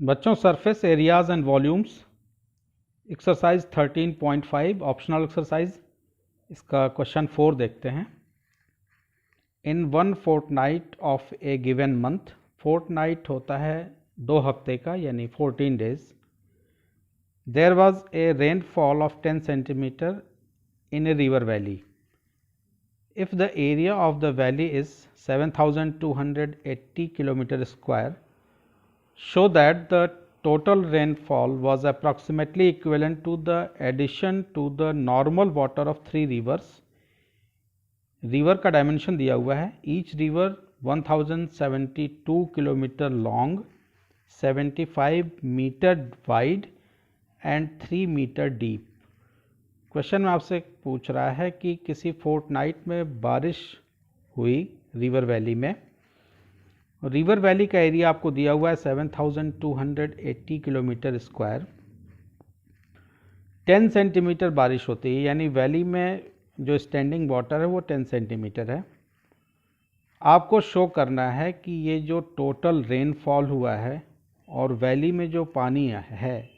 बच्चों, surface areas and volumes exercise 13.5 optional exercise, इसका question 4 देखते हैं। In one fortnight of a given month, fortnight होता है 2 हफ्ते का यानी 14 days. There was a rainfall of 10 centimetre in a river valley. If the area of the valley is 7280 kilometre square, show that the total rainfall was approximately equivalent to the addition to the normal water of 3 rivers. River का dimension दिया हुआ है। Each river 1072 kilometre long, 75 metre wide and 3 metre deep. Question में आपसे पूछ रहा है कि किसी फोर्टनाइट में बारिश हुई रिवर वैली में। रिवर वैली का एरिया आपको दिया हुआ है 7280 किलोमीटर स्क्वायर। 10 सेंटीमीटर बारिश होती है, यानी वैली में जो स्टैंडिंग वाटर है वो 10 सेंटीमीटर है। आपको शो करना है कि ये जो टोटल रेनफॉल हुआ है और वैली में जो पानी है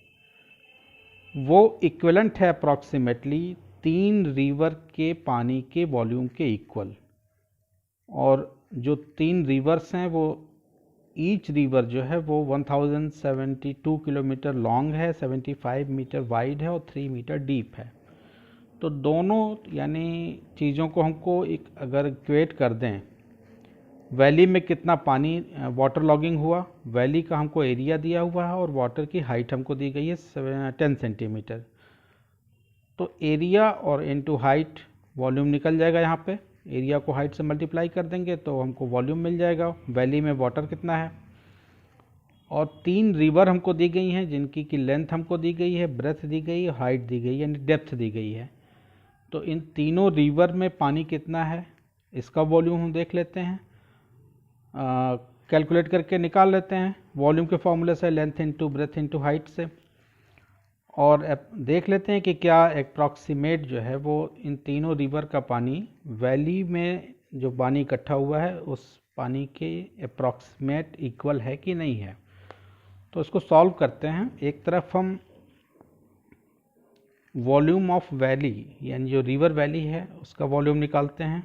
वो इक्विवेलेंट है अप्रॉक्सीमेटली 3 रिवर के पानी के वॉल्यूम के इक्वल। और जो 3 रिवर्स हैं वो ईच रिवर जो है वो 1072 किलोमीटर लॉन्ग है, 75 मीटर वाइड है और 3 मीटर डीप है। तो दोनों यानी चीज़ों को हमको एक अगर इक्वेट कर दें, वैली में कितना पानी वाटर लॉगिंग हुआ, वैली का हमको एरिया दिया हुआ है और वाटर की हाइट हमको दी गई है 10 सेंटीमीटर। तो एरिया और इनटू हाइट वॉल्यूम निकल जाएगा। यहाँ पे एरिया को हाइट से मल्टीप्लाई कर देंगे तो हमको वॉल्यूम मिल जाएगा। वैली में वाटर कितना है, और 3 रिवर हमको दी गई हैं जिनकी की लेंथ हमको दी गई है, ब्रेथ दी गई है, हाइट दी गई है, यानी डेप्थ दी गई है। तो इन तीनों रिवर में पानी कितना है इसका वॉल्यूम हम देख लेते हैं, कैलकुलेट करके निकाल लेते हैं वॉल्यूम के फॉर्मूले से, length into breadth into height से। और देख लेते हैं कि क्या अप्रॉक्सीमेट जो है वो इन तीनों रिवर का पानी वैली में जो पानी इकट्ठा हुआ है उस पानी के अप्रॉक्सीमेट इक्वल है कि नहीं है। तो इसको सॉल्व करते हैं। एक तरफ हम वॉल्यूम ऑफ वैली यानी जो रिवर वैली है उसका वॉल्यूम निकालते हैं।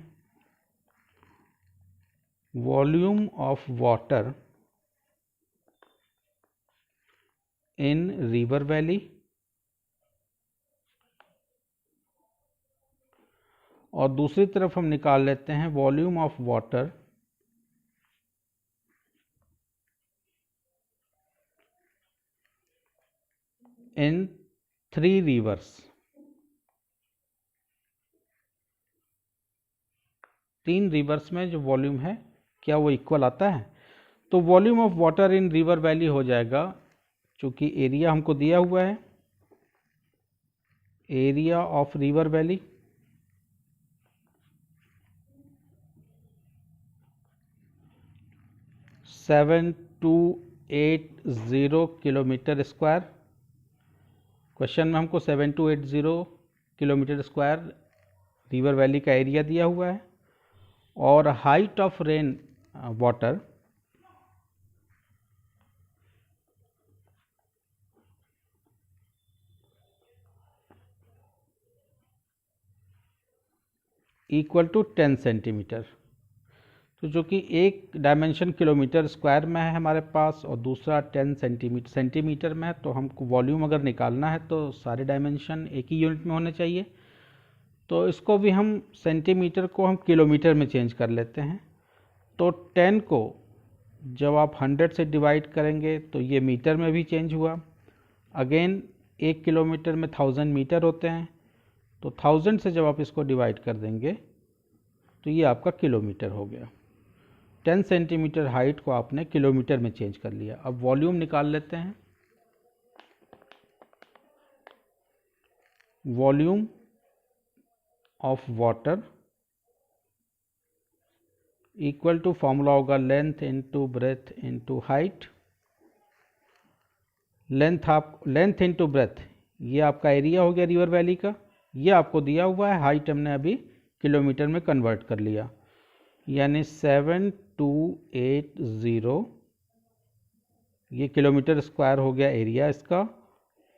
Volume of water in river valley, और दूसरी तरफ हम निकाल लेते हैं volume of water in 3 reverse. 3 reverse में जो वॉल्यूम है क्या वो इक्वल आता है। तो volume of water in river valley हो जाएगा, चूंकि एरिया हमको दिया हुआ है, area of river valley seven 7280 kilometre square. Question में हमको 7280 किलोमीटर स्क्वायर रिवर वैली का एरिया दिया हुआ है, और height of rain water equal to 10 centimetre. तो जो कि एक डायमेंशन किलोमीटर स्क्वायर में है हमारे पास और दूसरा 10 सेंटीमीटर में है, तो हमको वॉल्यूम अगर निकालना है तो सारे डायमेंशन एक ही यूनिट में होने चाहिए। तो इसको भी हम सेंटीमीटर को हम किलोमीटर में चेंज कर लेते हैं। तो 10 को जब आप 100 से डिवाइड करेंगे तो ये मीटर में भी चेंज हुआ। अगेन 1 किलोमीटर में 1000 मीटर होते हैं, तो 1000 से जब आप इसको डिवाइड कर देंगे तो ये आपका किलोमीटर हो गया। 10 सेंटीमीटर हाइट को आपने किलोमीटर में चेंज कर लिया। अब वॉल्यूम निकाल लेते हैं। Volume of water equal to formula होगा length into breadth into height. Length into breadth ये आपका एरिया हो गया रिवर वैली का, ये आपको दिया हुआ है, हाइट हमने अभी किलोमीटर में कन्वर्ट कर लिया, यानी 7280 ये किलोमीटर स्क्वायर हो गया एरिया इसका,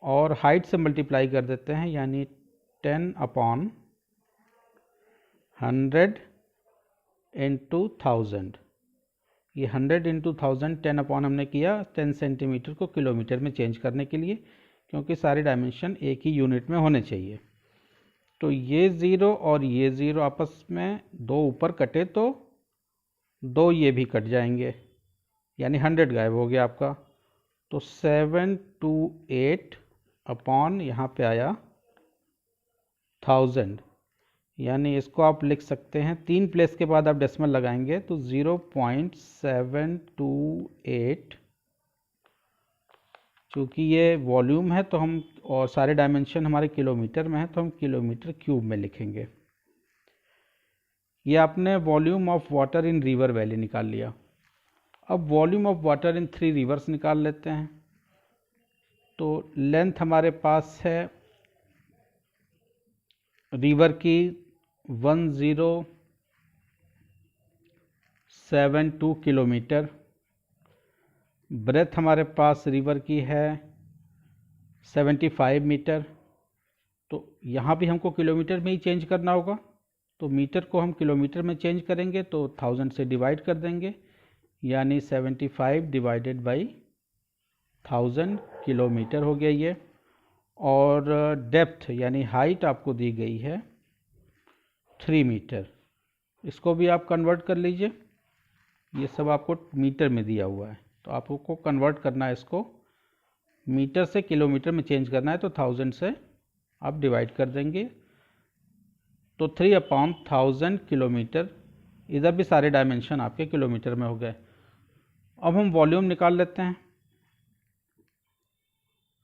और हाइट से मल्टीप्लाई कर देते हैं, यानी 10/100 इंटू 1000। ये 100 इंटू 1000 10 हमने किया 10 सेंटीमीटर को किलोमीटर में चेंज करने के लिए, क्योंकि सारे डायमेंशन एक ही यूनिट में होने चाहिए। तो ये 0 और ये 0 आपस में 2 ऊपर कटे तो 2 ये भी कट जाएंगे, यानी 100 गायब हो गया आपका। तो 728 अपॉन यहाँ पे आया 1000, यानी इसको आप लिख सकते हैं 3 प्लेस के बाद आप डेसिमल लगाएंगे तो 0.728, चूँकि ये वॉल्यूम है तो हम, और सारे डायमेंशन हमारे किलोमीटर में है तो हम किलोमीटर क्यूब में लिखेंगे। ये आपने volume of water in river valley निकाल लिया। अब volume of water in 3 reverse निकाल लेते हैं। तो लेंथ हमारे पास है रिवर की 1072 किलोमीटर, ब्रेथ हमारे पास रिवर की है 75 मीटर। तो यहाँ भी हमको किलोमीटर में ही चेंज करना होगा, तो मीटर को हम किलोमीटर में चेंज करेंगे तो 1000 से डिवाइड कर देंगे, यानी 75 डिवाइडेड बाई 1000 किलोमीटर हो गया ये। और डेप्थ यानी हाइट आपको दी गई है 3 मीटर। इसको भी आप कन्वर्ट कर लीजिए, ये सब आपको मीटर में दिया हुआ है तो आपको कन्वर्ट करना है, इसको मीटर से किलोमीटर में चेंज करना है तो 1000 से आप डिवाइड कर देंगे। तो 3/1000 किलोमीटर, इधर भी सारे डायमेंशन आपके किलोमीटर में हो गए। अब हम वॉल्यूम निकाल लेते हैं।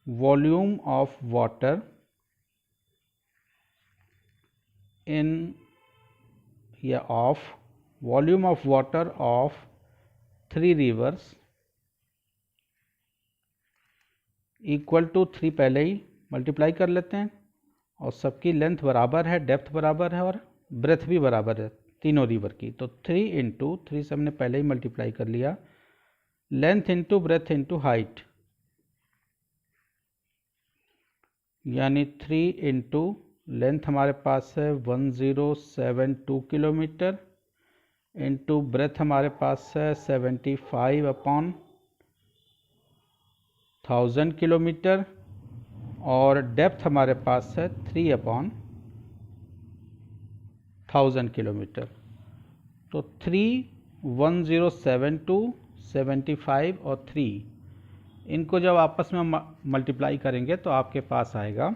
वॉल्यूम ऑफ वाटर इन या of volume of water of 3 rivers equal to 3, पहले ही मल्टीप्लाई कर लेते हैं, और सबकी लेंथ बराबर है, डेप्थ बराबर है और ब्रेथ भी बराबर है तीनों रिवर की। तो 3 इंटू 3 से हमने पहले ही मल्टीप्लाई कर लिया, length into breadth into height, यानी 3 इंटू लेंथ हमारे पास है 1072 किलोमीटर, इंटू ब्रेथ हमारे पास है 75/1000 किलोमीटर, और डेप्थ हमारे पास है 3/1000 किलोमीटर। तो 3, 1072, 75 और 3, इनको जब आपस में मल्टीप्लाई करेंगे तो आपके पास आएगा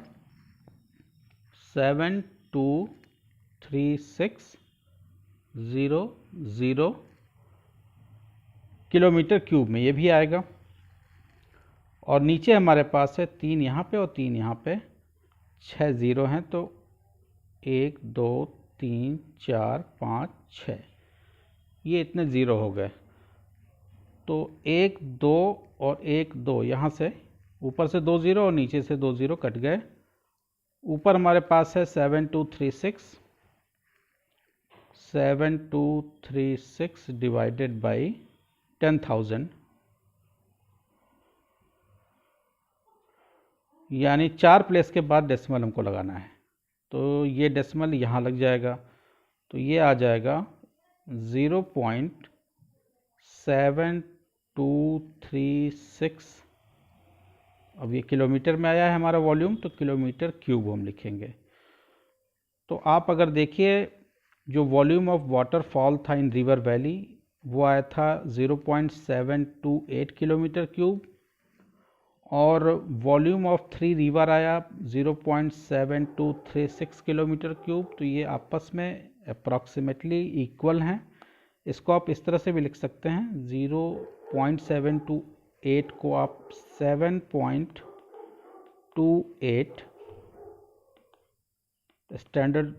723600 किलोमीटर क्यूब में, ये भी आएगा। और नीचे हमारे पास है 3 यहाँ पे और 3 यहाँ पे, 6 0 हैं, तो 1 2 3 4 5 6, ये इतने 0 हो गए। तो 1 2 और 1 2, यहाँ से ऊपर से 2 0 और नीचे से 2 0 कट गए। ऊपर हमारे पास है 7236 डिवाइडेड बाई 10,000, यानी 4 प्लेस के बाद डेसिमल हमको लगाना है। तो ये डेसिमल यहाँ लग जाएगा, तो ये आ जाएगा 0.7236। अब ये किलोमीटर में आया है हमारा वॉल्यूम, तो किलोमीटर क्यूब हम लिखेंगे। तो आप अगर देखिए, जो वॉल्यूम ऑफ वाटरफॉल था इन रिवर वैली वो आया था 0.728 किलोमीटर क्यूब, और वॉल्यूम ऑफ 3 रिवर आया 0.7236 किलोमीटर क्यूब। तो ये आपस में अप्रॉक्सीमेटली इक्वल हैं। इसको आप इस तरह से भी लिख सकते हैं, 0.728 को आप 7.28 स्टैंडर्ड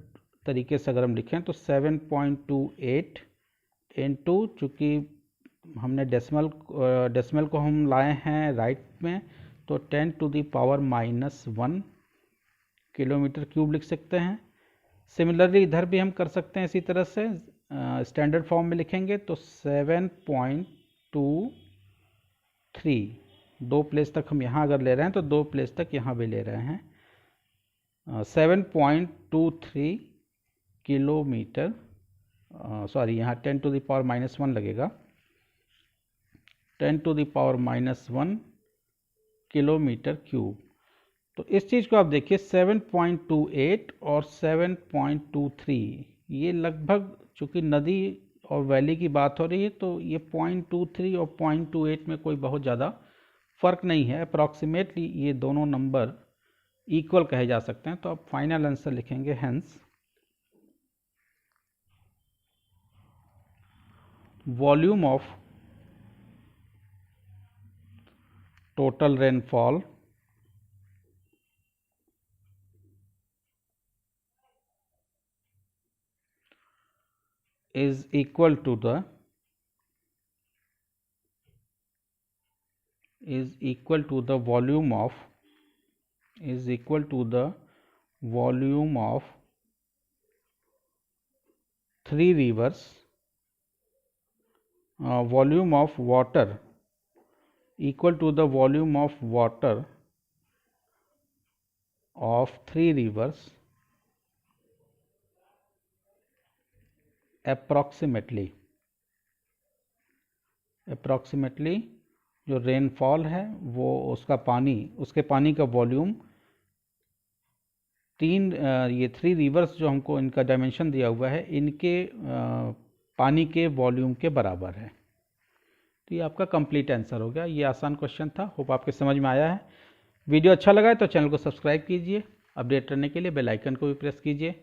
तरीके से अगर हम लिखें तो 7.28 इंटू, चूँकि हमने डेसिमल को हम लाए हैं राइट में, तो 10⁻⁻1 किलोमीटर क्यूब लिख सकते हैं। सिमिलरली इधर भी हम कर सकते हैं इसी तरह से, स्टैंडर्ड फॉर्म में लिखेंगे तो 7.23 2 प्लेस तक हम यहाँ अगर ले रहे हैं तो 2 प्लेस तक यहाँ भी ले रहे हैं। 7.23 किलोमीटर, सॉरी यहाँ 10⁻⁻1 लगेगा, 10⁻⁻1 किलोमीटर क्यूब। तो इस चीज़ को आप देखिए 7.28 और 7.23, ये लगभग, चूँकि नदी और वैली की बात हो रही है तो ये 0.23 और 0.28 में कोई बहुत ज़्यादा फ़र्क नहीं है। अप्रॉक्सीमेटली ये दोनों नंबर इक्वल कहे जा सकते हैं। तो आप फाइनल आंसर लिखेंगे hence volume of total rainfall is equal to the volume of three rivers, volume of water equal to the volume of water of three rivers approximately जो रेनफॉल है वो उसके पानी का वॉल्यूम ये 3 रिवर्स जो हमको इनका डायमेंशन दिया हुआ है, इनके पानी के वॉल्यूम के बराबर है। तो ये आपका कंप्लीट आंसर हो गया। ये आसान क्वेश्चन था, होप आपके समझ में आया है। वीडियो अच्छा लगा है तो चैनल को सब्सक्राइब कीजिए, अपडेट रहने के लिए बेल आइकन को भी प्रेस कीजिए।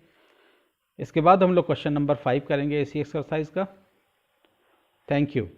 इसके बाद हम लोग क्वेश्चन नंबर 5 करेंगे इसी एक्सरसाइज का। Thank you.